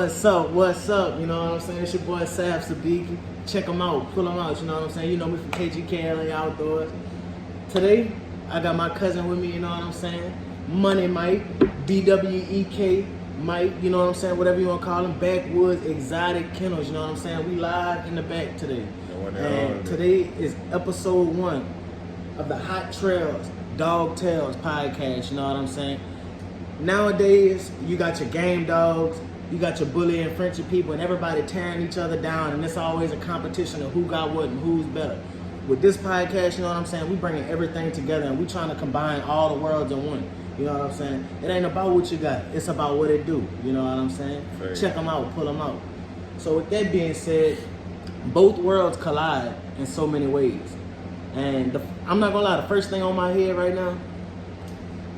What's up? What's up? You know what I'm saying? It's your boy Sab Sabiki. Check them out, pull them out. You know what I'm saying? You know me from KGKLAOUTDOORS. Today, I got my cousin with me. You know what I'm saying? Money Mike, BWEK Mike. You know what I'm saying? Whatever you want to call him. Backwoods Exotic Kennels. You know what I'm saying? We live in the back today. And today is episode 1 of the Hot Trails Dog Tales podcast. You know what I'm saying? Nowadays, you got your game dogs, you got your bully and Frenchy people, and everybody tearing each other down, and it's always a competition of who got what and who's better. With this podcast, you know what I'm saying, we bringing everything together, and we trying to combine all the worlds in one. You know what I'm saying? It ain't about what you got, it's about what it do. You know what I'm saying? Fair. Check them out, pull them out. So with that being said, both worlds collide in so many ways. And I'm not gonna lie, the first thing on my head right now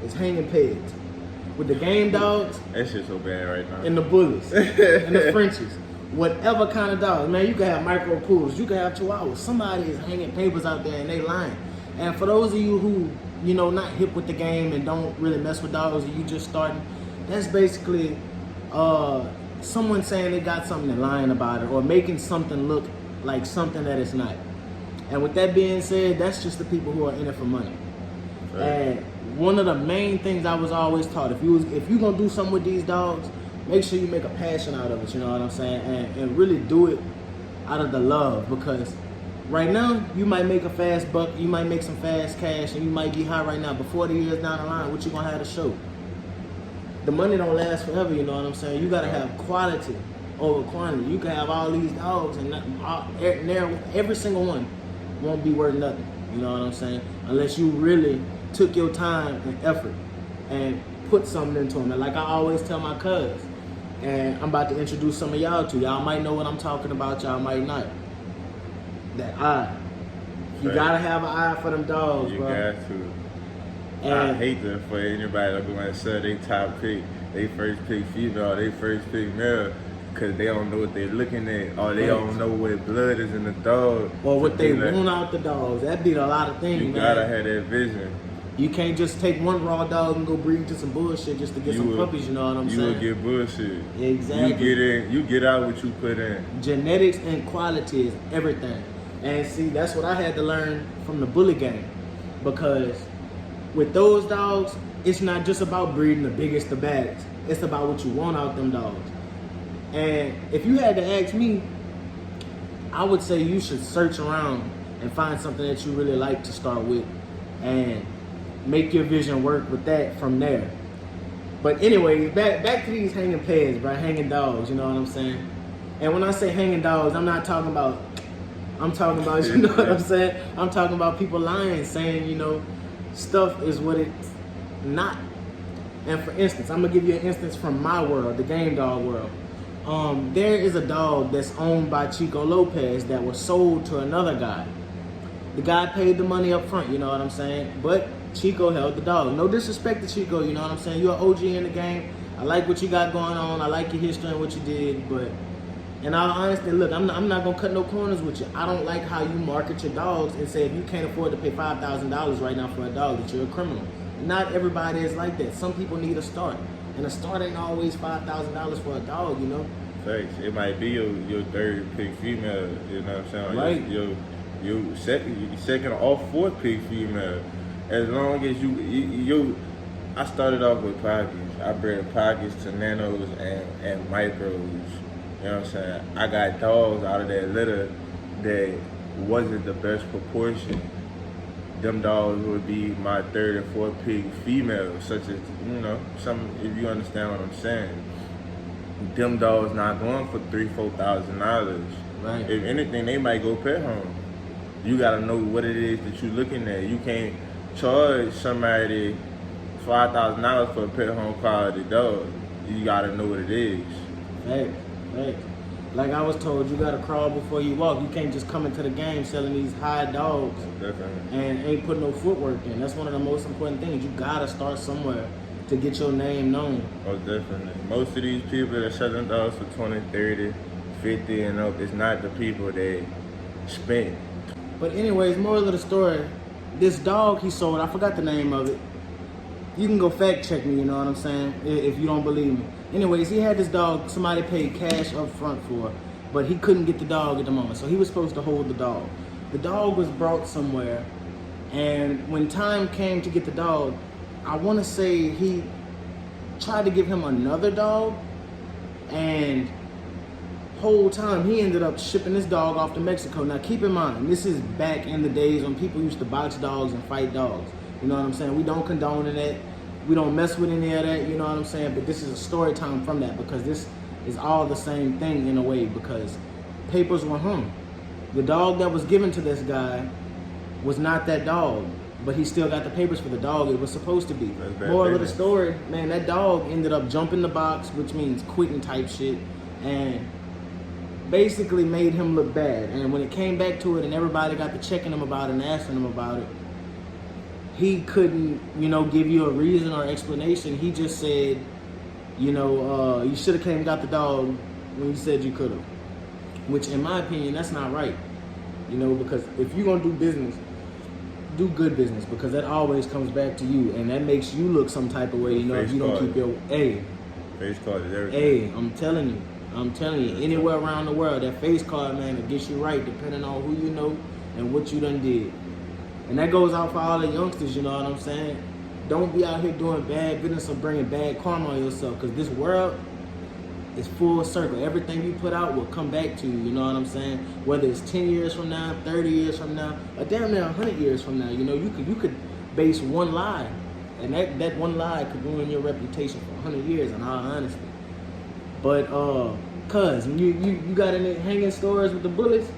is hanging Peds. With the game dogs, that shit's so bad right now. And the bullies, and the Frenchies, whatever kind of dogs. Man, you can have micro poodles, you can have chihuahuas. Somebody is hanging papers out there and they lying. And for those of you who, you know, not hip with the game and don't really mess with dogs, and you just starting, that's basically someone saying they got something and lying about it, or making something look like something that it's not. And with that being said, that's just the people who are in it for money. Right. And one of the main things I was always taught, if you gonna do something with these dogs, make sure you make a passion out of it, you know what I'm saying? And really do it out of the love, because right now, you might make a fast buck, you might make some fast cash, and you might get high right now, but 40 years down the line, what you gonna have to show? The money don't last forever, you know what I'm saying? You gotta have quality over quantity. You can have all these dogs, and every single one won't be worth nothing, you know what I'm saying? Unless you really took your time and effort and put something into them. And like I always tell my cuz, and I'm about to introduce some of y'all to. Y'all might know what I'm talking about, y'all might not. That eye. You gotta have an eye for them dogs, bro. You got to. And I hate that for anybody that going to sell they top pick, they first pick female, they first pick male, because they don't know what they're looking at, or they don't know what blood is in the dog. Or what they want out the dogs. That be a lot of things, man. You gotta have that vision. You can't just take one raw dog and go breed to some bullshit just to get some puppies, you know what I'm saying? You will get bullshit. Exactly. You get out what you put in. Genetics and quality is everything. And see, that's what I had to learn from the bully game. Because with those dogs, it's not just about breeding the biggest, the baddest. It's about what you want out them dogs. And if you had to ask me, I would say you should search around and find something that you really like to start with, and make your vision work with that from there. But anyway, back to these hanging Peds, bro, hanging dogs, you know what I'm saying? And when I say hanging dogs, I'm talking about, you know what I'm saying? I'm talking about people lying, saying, you know, stuff is what it's not. And for instance, I'm gonna give you an instance from my world, the game dog world. There is a dog that's owned by Chico Lopez that was sold to another guy. The guy paid the money up front, you know what I'm saying? But Chico held the dog. No disrespect to Chico, you know what I'm saying? You're an OG in the game. I like what you got going on. I like your history and what you did. But in all honesty, look, I'm not going to cut no corners with you. I don't like how you market your dogs and say if you can't afford to pay $5,000 right now for a dog, that you're a criminal. Not everybody is like that. Some people need a start. And a start ain't always $5,000 for a dog, you know? Thanks. It might be your third pick female, you know what I'm saying? Right. Your second or fourth pick female. As long as you I started off with pockets. I bred pockets to nanos and micros. You know what I'm saying? I got dogs out of that litter that wasn't the best proportion. Them dogs would be my third and fourth pick females, such as, you know, if you understand what I'm saying. Them dogs not going for $3,000-$4,000. Right. If anything, they might go pet home. You gotta know what it is that you're looking at. You can't charge somebody $5,000 for a pet home quality dog. You gotta know what it is. Hey. Like I was told, you gotta crawl before you walk. You can't just come into the game selling these high dogs and ain't put no footwork in. That's one of the most important things. You gotta start somewhere to get your name known. Oh, definitely. Most of these people that are selling dogs for 20, 30, 50 and up, it's not the people that spend. But anyways, moral of the story, this dog he sold, I forgot the name of it. You can go fact check me, you know what I'm saying, if you don't believe me. Anyways, he had this dog somebody paid cash up front for, but he couldn't get the dog at the moment, so he was supposed to hold the dog. The dog was brought somewhere, and when time came to get the dog, I want to say he tried to give him another dog, and whole time he ended up shipping this dog off to Mexico. Now keep in mind, this is back in the days when people used to box dogs and fight dogs. You know what I'm saying? We don't condone it. We don't mess with any of that, you know what I'm saying? But this is a story time from that, because this is all the same thing in a way, because papers were hung. The dog that was given to this guy was not that dog, but he still got the papers for the dog it was supposed to be. Moral of the story, man, that dog ended up jumping the box, which means quitting type shit, and basically made him look bad. And when it came back to it and everybody got to checking him about it and asking him about it, he couldn't, give you a reason or explanation. He just said, you should have came and got the dog when you said you could have. Which, in my opinion, that's not right. Because if you're going to do business, do good business, because that always comes back to you, and that makes you look some type of way, if you don't keep your, face card is everything. Hey, I'm telling you, anywhere around the world, that face card, man, will get you right, depending on who you know and what you done did. And that goes out for all the youngsters, you know what I'm saying? Don't be out here doing bad business or bringing bad karma on yourself, because this world is full circle. Everything you put out will come back to you, you know what I'm saying? Whether it's 10 years from now, 30 years from now, or damn near 100 years from now, you could base one lie, and that one lie could ruin your reputation for 100 years, in all honesty. But, cuz, you got any hanging stories with the bullets?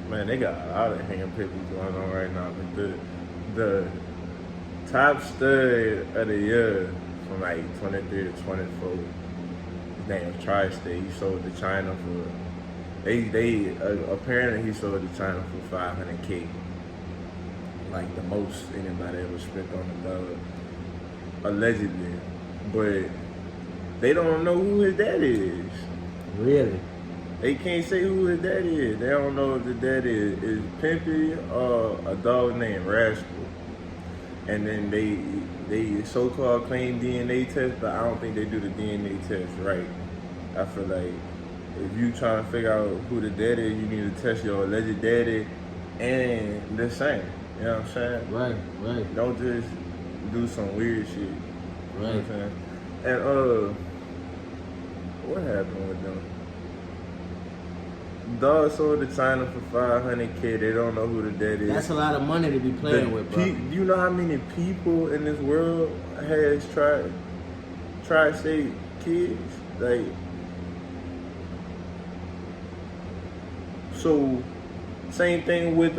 Man, they got a lot of hanging papers going on right now. The top stud of the year from like 23 to 24, his name was Tri-State. He sold to China for, apparently he sold to China for $500K. Like the most anybody ever spent on a dog, allegedly. But they don't know who his daddy is. Really? They can't say who his daddy is. They don't know if the daddy is Pimpy or a dog named Rascal. And then they so-called claim DNA test, but I don't think they do the DNA test right. I feel like if you trying to figure out who the daddy is, you need to test your alleged daddy and the same. You know what I'm saying? Right. Don't just do some weird shit. Right. You know what I'm saying? And what happened with them? Dog sold to China for $500K. They don't know who the daddy is. That's a lot of money to be playing with, bro. Do you know how many people in this world has tri-state kids? Like, so same thing with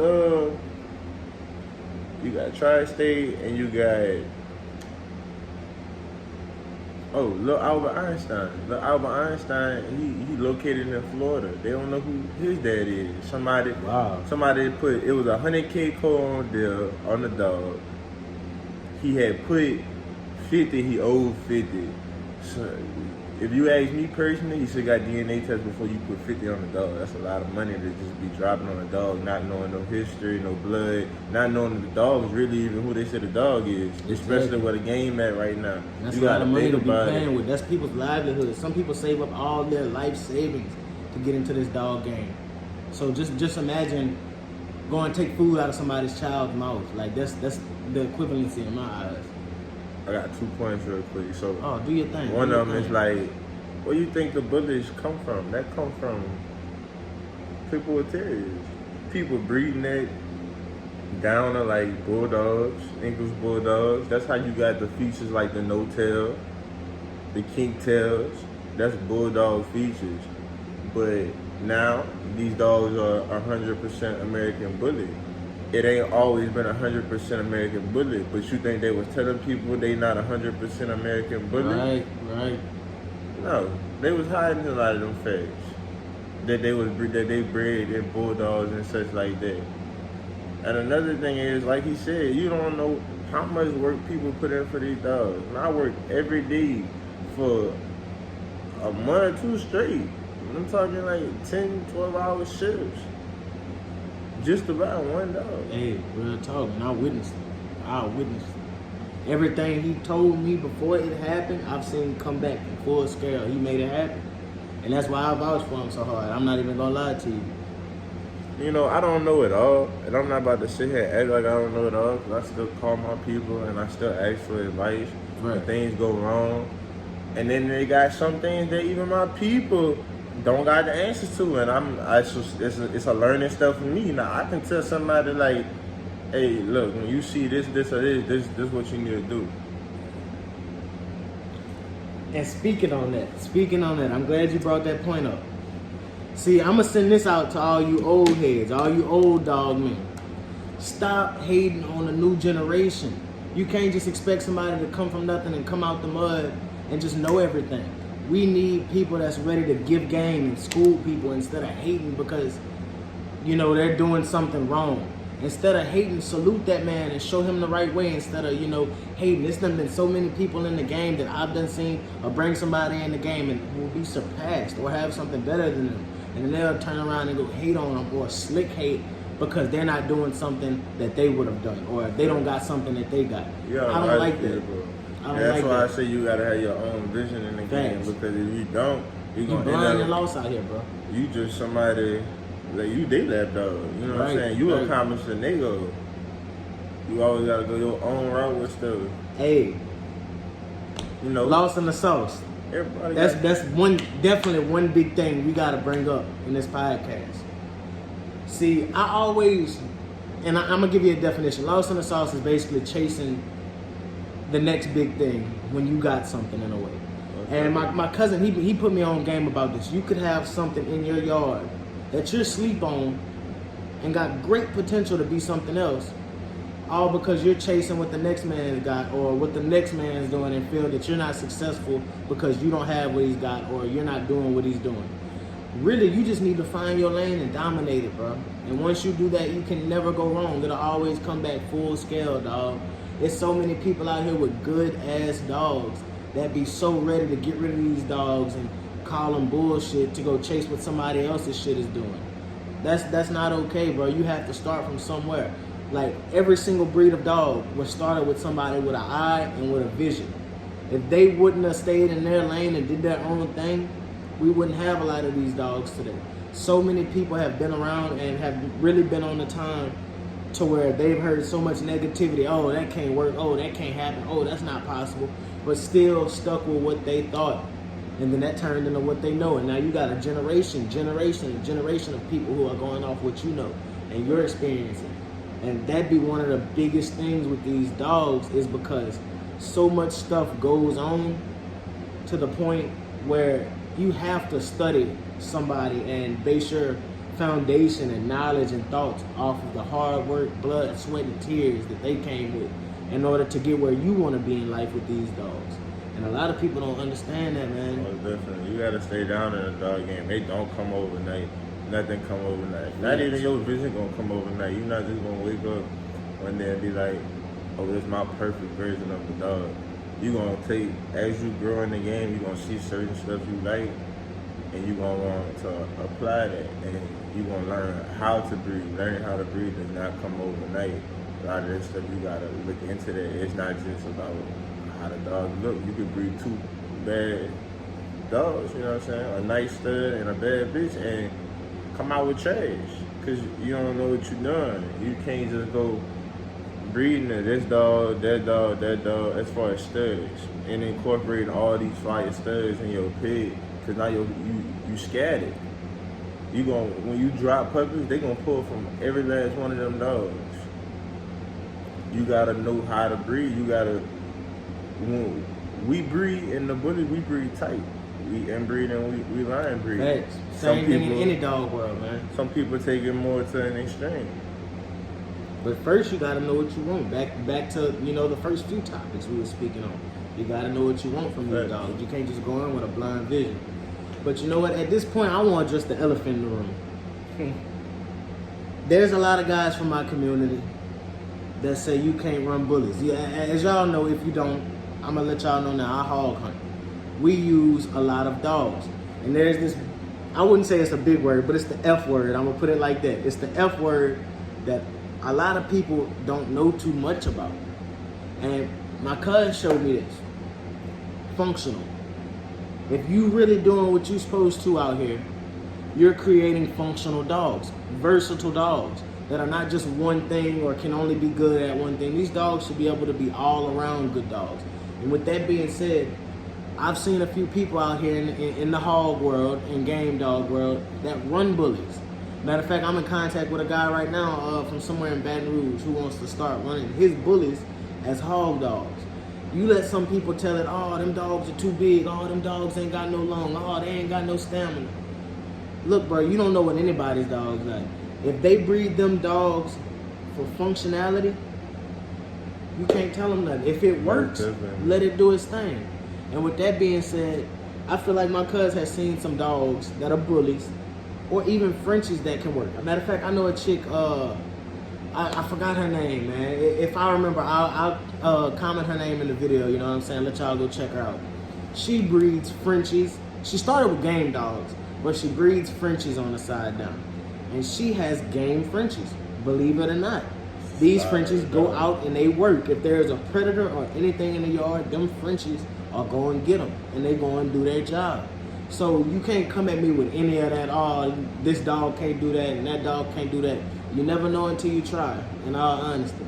you got Tri-State and you got Lil Albert Einstein. Lil Albert Einstein, he located in Florida. They don't know who his dad is. Somebody put, it was $100K call on the dog. He had put 50, he owed 50. So if you ask me personally, you should have got DNA test before you put 50 on the dog. That's a lot of money to just be dropping on a dog, not knowing no history, no blood, not knowing the dog is really even who they say the dog is, especially where the game at right now. That's a lot of money to be playing with. That's people's livelihood. Some people save up all their life savings to get into this dog game. So just imagine going to take food out of somebody's child's mouth. Like that's the equivalency in my eyes. I got 2 points real quick. So do your thing. One of them is like, where you think the bullets come from? That come from people with terriers. People breeding that down to like bulldogs, English bulldogs. That's how you got the features like the no tail, the kink tails. That's bulldog features. But now these dogs are 100% American bully. It ain't always been 100% American bully, but you think they was telling people they not 100% American bully? Right. No, they was hiding a lot of them facts that they bred in bulldogs and such like that. And another thing is, like he said, you don't know how much work people put in for these dogs. And I work every day for a month or two straight. I'm talking like 10, 12-hour shifts. Just about one dog. Hey, real talk, man. I witnessed it. Everything he told me before it happened, I've seen come back in full scale. He made it happen. And that's why I vouch for him so hard. I'm not even gonna lie to you. You know, I don't know it all, and I'm not about to sit here and act like I don't know it all, because I still call my people and I still ask for advice when things go wrong. And then they got some things that even my people don't got the answers to, and it's a learning stuff for me. Now I can tell somebody like, hey, look, when you see this or this is what you need to do. And speaking on that, I'm glad you brought that point up. See, I'm gonna send this out to all you old heads, all you old dog men. Stop hating on the new generation. You can't just expect somebody to come from nothing and come out the mud and just know everything. We need people that's ready to give game and school people instead of hating because, you know, they're doing something wrong. Instead of hating, salute that man and show him the right way instead of, you know, hating. There's done been so many people in the game that I've done seen or bring somebody in the game and will be surpassed or have something better than them. And then they'll turn around and go hate on them or slick hate because they're not doing something that they would have done or they don't got something that they got. Yeah, I don't like that. Bro. I don't that's like why that. I say you gotta have your own vision in the game, because if you don't, you're gonna blind end and up, lost out here, bro. you just somebody, like you they lap dog. You know what I'm saying? You accomplish a nigga. You always gotta go your own route with stuff. Hey, you know, lost in the sauce. Everybody That's definitely one big thing we gotta bring up in this podcast. See, I always, and I'm gonna give you a definition. Lost in the sauce is basically chasing the next big thing when you got something in a way. Okay. And my cousin, he put me on game about this. You could have something in your yard that you're asleep on and got great potential to be something else, all because you're chasing what the next man got or what the next man is doing and feel that you're not successful because you don't have what he's got or you're not doing what he's doing. Really, you just need to find your lane and dominate it, bro. And once you do that, you can never go wrong. It'll always come back full scale, dog. There's so many people out here with good-ass dogs that be so ready to get rid of these dogs and call them bullshit to go chase what somebody else's shit is doing. That's not okay, bro. You have to start from somewhere. Like, every single breed of dog was started with somebody with an eye and with a vision. If they wouldn't have stayed in their lane and did their own thing, we wouldn't have a lot of these dogs today. So many people have been around and have really been on the time to where they've heard so much negativity. Oh, that can't work. Oh, that can't happen. Oh, that's not possible. But still stuck with what they thought. And then that turned into what they know. And now you got a generation of people who are going off what you know and you're experiencing. And that'd be one of the biggest things with these dogs is because so much stuff goes on to the point where you have to study somebody and base your foundation and knowledge and thoughts off of the hard work, blood, sweat, and tears that they came with in order to get where you want to be in life with these dogs. And a lot of people don't understand that, man. Oh, definitely. You gotta stay down in the dog game. They don't come overnight. Nothing come overnight. Not even your vision gonna come overnight. You're not just gonna wake up one day and be like, oh, this is my perfect version of the dog. You're gonna take, as you grow in the game, you're gonna see certain stuff you like, and you're gonna want to apply that. And you're gonna learn how to breathe. Learning how to breathe does not come overnight. A lot of this stuff, you gotta look into that. It's not just about how the dog look. You could breed two bad dogs, you know what I'm saying? A nice stud and a bad bitch, and come out with trash, because you don't know what you're doing. You can't just go breeding this dog, that dog, as far as studs, and incorporating all these fire studs in your pig, because now you scattered. You gon' when you drop puppies, they gonna pull from every last one of them dogs. You gotta know how to breed. You gotta, when we breed in the bully, we breed tight. We inbreed and we line breed. Thanks. Same thing in any dog world, man. Some people take it more to an extreme. But first, you gotta know what you want. Back to, you know, the first few topics we were speaking on. You gotta know what you want from your dogs. You can't just go in with a blind vision. But you know what? At this point, I want just the elephant in the room. There's a lot of guys from my community that say you can't run bullies. Yeah, as y'all know, if you don't, I'm gonna let y'all know now. I hog hunt. We use a lot of dogs, and there's this. I wouldn't say it's a big word, but it's the F word. I'm gonna put it like that. It's the F word that a lot of people don't know too much about. And My cousin showed me this. Functional. If you really doing what you supposed to out here, you're creating functional dogs, versatile dogs that are not just one thing or can only be good at one thing. These dogs should be able to be all around good dogs. And with that being said, I've seen a few people out here in the hog world and game dog world that run bullies. Matter of fact, I'm in contact with a guy right now from somewhere in Baton Rouge who wants to start running his bullies as hog dogs. You let some people tell it, oh, them dogs are too big, oh, them dogs ain't got no lung, oh, they ain't got no stamina. Look, bro, you don't know what anybody's dog's like. If they breed them dogs for functionality, you can't tell them nothing. If it works, let it do its thing. And with that being said, I feel like my cousin has seen some dogs that are bullies, or even Frenchies that can work. As a matter of fact, I know a chick, I forgot her name, man. If I remember, I'll comment her name in the video, you know what I'm saying? Let y'all go check her out. She breeds Frenchies. She started with game dogs, but she breeds Frenchies on the side down. And she has game Frenchies, believe it or not. These Frenchies go out and they work. If there's a predator or anything in the yard, them Frenchies are going to get them, and they go and do their job. So you can't come at me with any of that, oh, this dog can't do that and that dog can't do that. You never know until you try, in all honesty.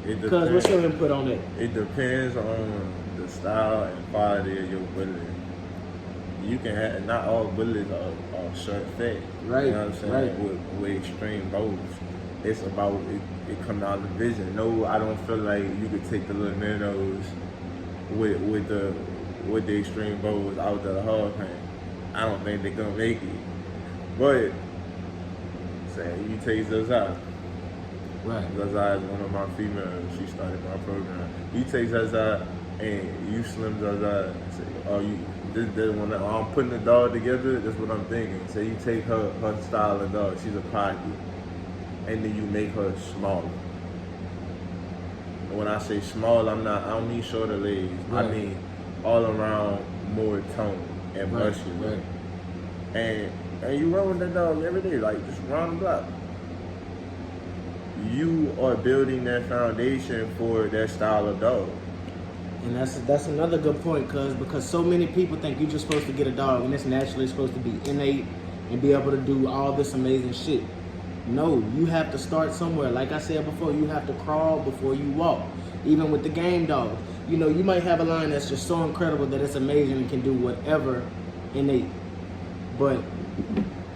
Because what's your input on that? It depends on the style and quality of your bully. You can have, not all bullies are short fat. Right. You know what I'm saying? Right. With extreme bows. It's about, it comes out of the vision. No, I don't feel like you could take the little minnows with the extreme bows out to the hog pen. I don't think they're gonna make it. But say you take Zaza. Right. Zaza is one of my females. She started my program. You take Zaza and you slim Zaza. Say, oh, this when I'm putting the dog together. That's what I'm thinking. So you take her style of dog. She's a pocket, and then you make her smaller. When I say small, I don't mean shorter legs. Right. I mean all around more tone and muscular. Right. And you run with that dog every day, like just round the block. You are building that foundation for that style of dog. And that's another good point, because so many people think you're just supposed to get a dog and it's naturally supposed to be innate and be able to do all this amazing shit. No, you have to start somewhere. Like I said before, you have to crawl before you walk. Even with the game dogs. You know, you might have a line that's just so incredible that it's amazing and can do whatever innate. But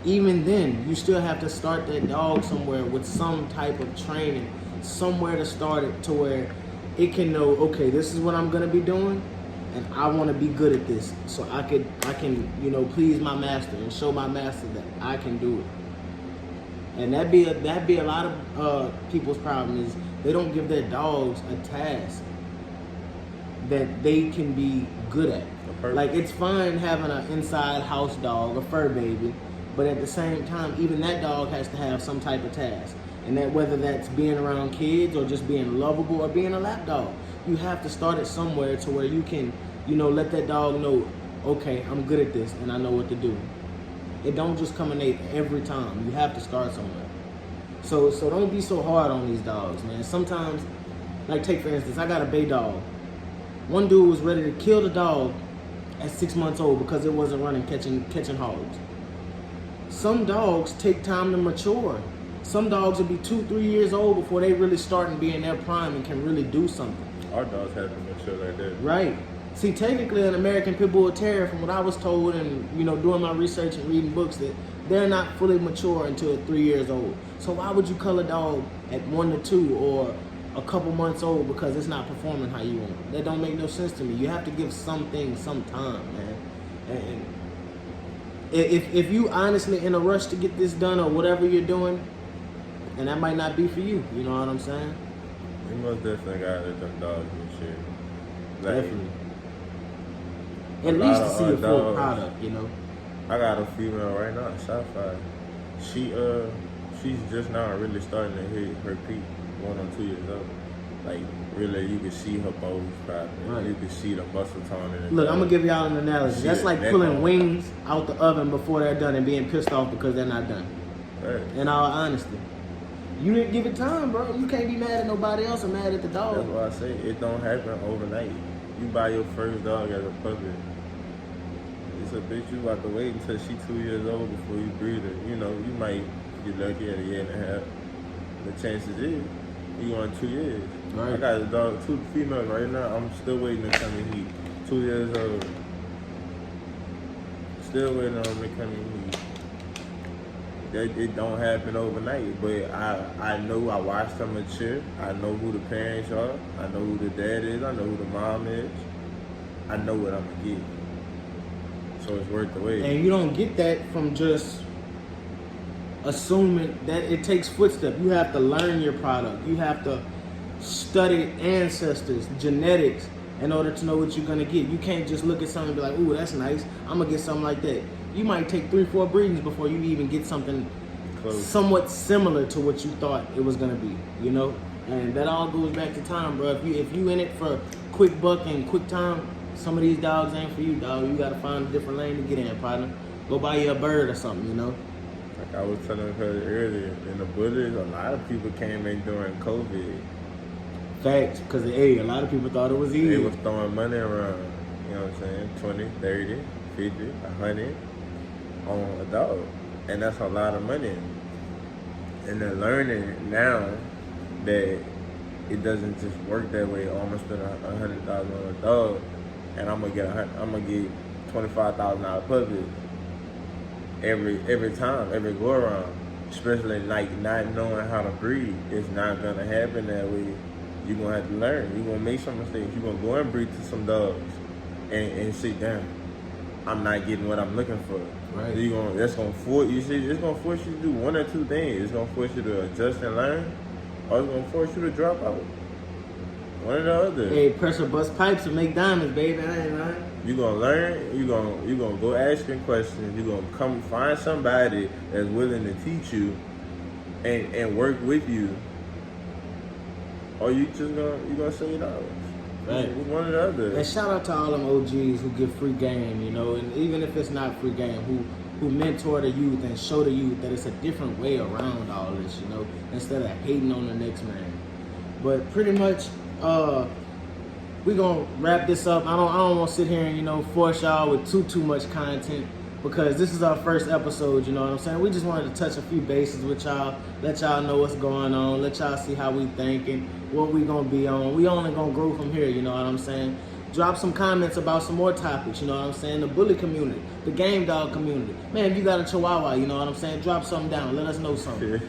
even then, you still have to start that dog somewhere with some type of training, somewhere to start it to where it can know, okay, this is what I'm gonna be doing, and I want to be good at this, so I can, you know, please my master and show my master that I can do it. And that'd be a lot of people's problem is they don't give their dogs a task that they can be good at. Like, it's fine having an inside house dog, a fur baby, but at the same time, even that dog has to have some type of task. And that whether that's being around kids or just being lovable or being a lap dog, you have to start it somewhere to where you can, you know, let that dog know, okay, I'm good at this and I know what to do. It don't just come innate every time. You have to start somewhere. So don't be so hard on these dogs, man. Sometimes, like take for instance, I got a bay dog. One dude was ready to kill the dog at 6 months old because it wasn't running catching hogs. Some dogs take time to mature. Some dogs will be 2-3 years old before they really start and be in their prime and can really do something. Our dogs have to mature like that. Right. See, technically an American Pit Bull Terrier, from what I was told and, you know, doing my research and reading books, that they're not fully mature until 3 years old. So why would you cull a dog at 1 to 2 or a couple months old because it's not performing how you want? That don't make no sense to me. You have to give something some time, man. And if you honestly in a rush to get this done or whatever you're doing, and that might not be for you, you know what I'm saying? You most definitely gotta let them dogs mature. Like, definitely. At least to see a full product, you know. I got a female right now, Sapphire. She's just now really starting to hit her peak, going on 2 years old. Like, really, you can see her bows popping. Right. You can see the muscle tone in it. Look, I'm gonna give y'all an analogy. That's like pulling wings out the oven before they're done and being pissed off because they're not done. Right. In all honesty. You didn't give it time, bro. You can't be mad at nobody else or mad at the dog. That's why I say it don't happen overnight. You buy your first dog as a puppy. It's a bitch you have to wait until she 2 years old before you breed her. You know, you might get lucky at a year and a half. The chances is you going 2 years. Right. I got a dog, 2 females right now. I'm still waiting to come in heat. 2 years old. Still waiting on them to come in heat. It don't happen overnight, but I know I watched them mature. I know who the parents are. I know who the dad is. I know who the mom is. I know what I'm gonna get. So it's worth the wait. And you don't get that from just assuming that it takes footsteps. You have to learn your product. You have to study ancestors, genetics, in order to know what you're gonna get. You can't just look at something and be like, ooh, that's nice, I'm gonna get something like that. You might take 3-4 breedings before you even get something Close. somewhat similar to what you thought it was gonna be, you know? And that all goes back to time, bro. If you in it for quick buck and quick time, some of these dogs ain't for you, dog. You gotta find a different lane to get in, partner. Go buy you a bird or something, you know? Like I was telling her earlier, in the bullies, a lot of people came in during COVID. Facts, because hey, a lot of people thought it was easy. They was throwing money around, you know what I'm saying? 20, 30, 50, 100 on a dog. And that's a lot of money. And they're learning now that it doesn't just work that way. Oh, I'm gonna spend $100,000 on a dog, and I'm gonna get $25,000 puppy every time, every go around. Especially like not knowing how to breed. It's not gonna happen that way. You're gonna have to learn. You're gonna make some mistakes. You're gonna go and breed to some dogs and sit down. I'm not getting what I'm looking for. Right. It's gonna force you to do one or two things. It's gonna force you to adjust and learn, or it's gonna force you to drop out. One or the other. Hey, pressure bust pipes and make diamonds, baby. I ain't lying. You're gonna learn, you're gonna go asking questions, you're gonna come find somebody that's willing to teach you and work with you. Or you gonna say no. Right. One or the other. And shout out to all them OGs who give free game, you know, and even if it's not free game, who mentor the youth and show the youth that it's a different way around all this, you know, instead of hating on the next man. But pretty much, we're gonna wrap this up. I don't want to sit here and, you know, force y'all with too much content, because this is our first episode, you know what I'm saying? We just wanted to touch a few bases with y'all, let y'all know what's going on, let y'all see how we thinking, what we gonna be on. We only gonna grow from here, you know what I'm saying? Drop some comments about some more topics, you know what I'm saying? The bully community, the game dog community. Man, if you got a chihuahua, you know what I'm saying? Drop something down, let us know something.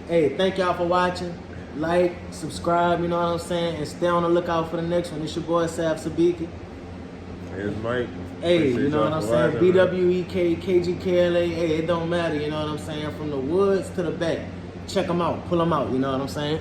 Hey, thank y'all for watching. Like, subscribe, you know what I'm saying? And stay on the lookout for the next one. It's your boy, Sav Sabiki. Here's Mike. Hey, Appreciate you know what I'm y'all saying? for watching, BWEK, KGKLA, hey, it don't matter, you know what I'm saying? From the woods to the back. Check them out, pull them out, you know what I'm saying?